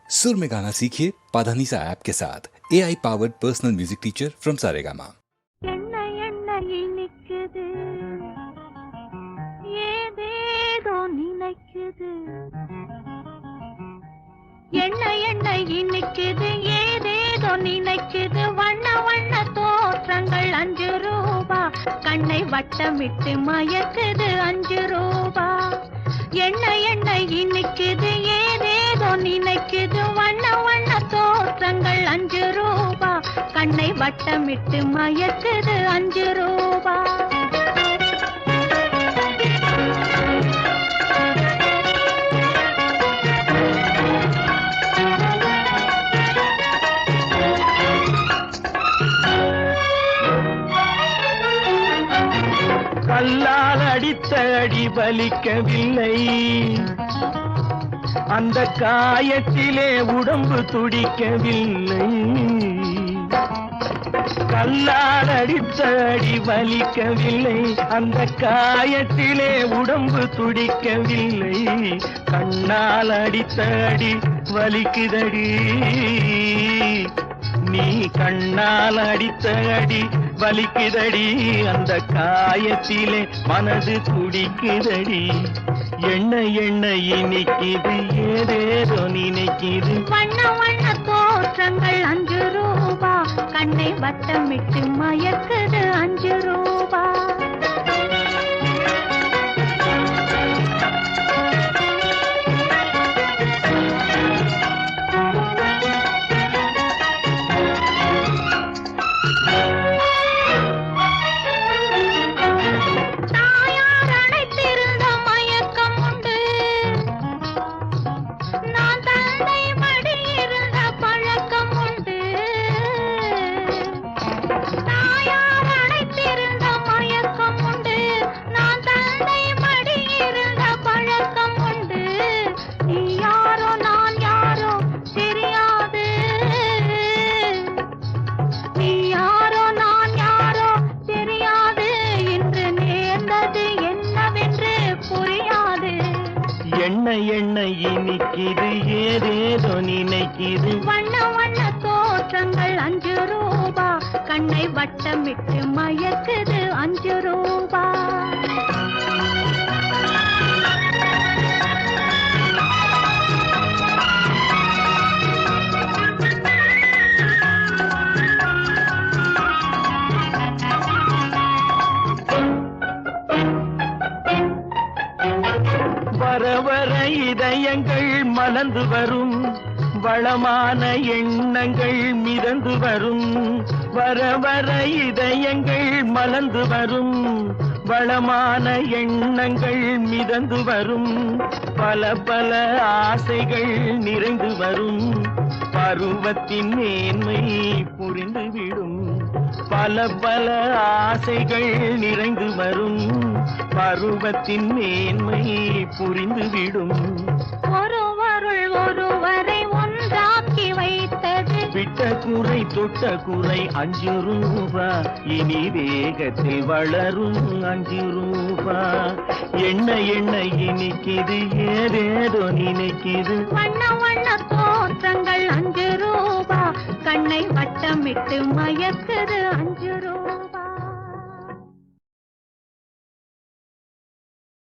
सुर में गाना सीखिए पाधानीसा ऐप के साथ AI powered personal music teacher from Saregama. கண்ணை வட்டமிட்டு மயக்குது 5 ரூபா. எண்ணெய் இனிக்குது ஏதேதோ நினைக்குது வண்ண வண்ண தோற்றங்கள் 5 ரூபா. கண்ணை வட்டமிட்டு மயக்குது 5 ரூபா. கல்லால் அடித்த அடி வலிக்கவில்லை, அந்த காயத்திலே உடம்பு துடிக்கவில்லை. கல்லால் அடித்த அடி வலிக்கவில்லை, அந்த காயத்திலே உடம்பு துடிக்கவில்லை. கண்ணால் அடித்த அடி வலிக்குதடி, நீ கண்ணால் அடித்த அடி வலிக்குதடி, அந்த காயத்திலே மனது துடிக்குதடி. எண்ணெய் இனிக்குது ஏதேதோ நினைக்குது வண்ண வண்ண தோற்றங்கள் 5 ரூபா. கண்ணை வட்டமிட்டு மயக்குது 5 ரூபா. எண்ணெய் இனிக்குது ஏதேதோ நினைக்குது வண்ண வண்ண தோற்றங்கள் 5 ரூபா. கண்ணை வட்டமிட்டு மயக்குது 5 ரூபா. வர வர இதயங்கள் மலர்ந்து வரும், வளமான எண்ணங்கள் மிதந்து வரும். வர வர இதயங்கள் மலர்ந்து வரும், வளமான எண்ணங்கள் மிதந்து வரும். பல பல ஆசைகள் நிறைந்து வரும், பருவத்தின் மேன்மை புரிந்துவிடும். பல பல ஆசைகள் நிறைந்து வரும், பருவத்தின் மேன்மை புரிந்துவிடும். ஒருவருள் ஒருவரை ஒன்றாக்கி வைத்தது விட்ட குறை தொட்ட குறை 5 ரூபா. இனி வேகத்தில் வளரும் 5 ரூபா. எண்ணெய் இனிக்குது ஏதேதோ நினைக்குது வண்ண வண்ண தோற்றங்கள் 5 ரூபா. கண்ணை வட்டமிட்டு மயக்குது 5 ரூபா.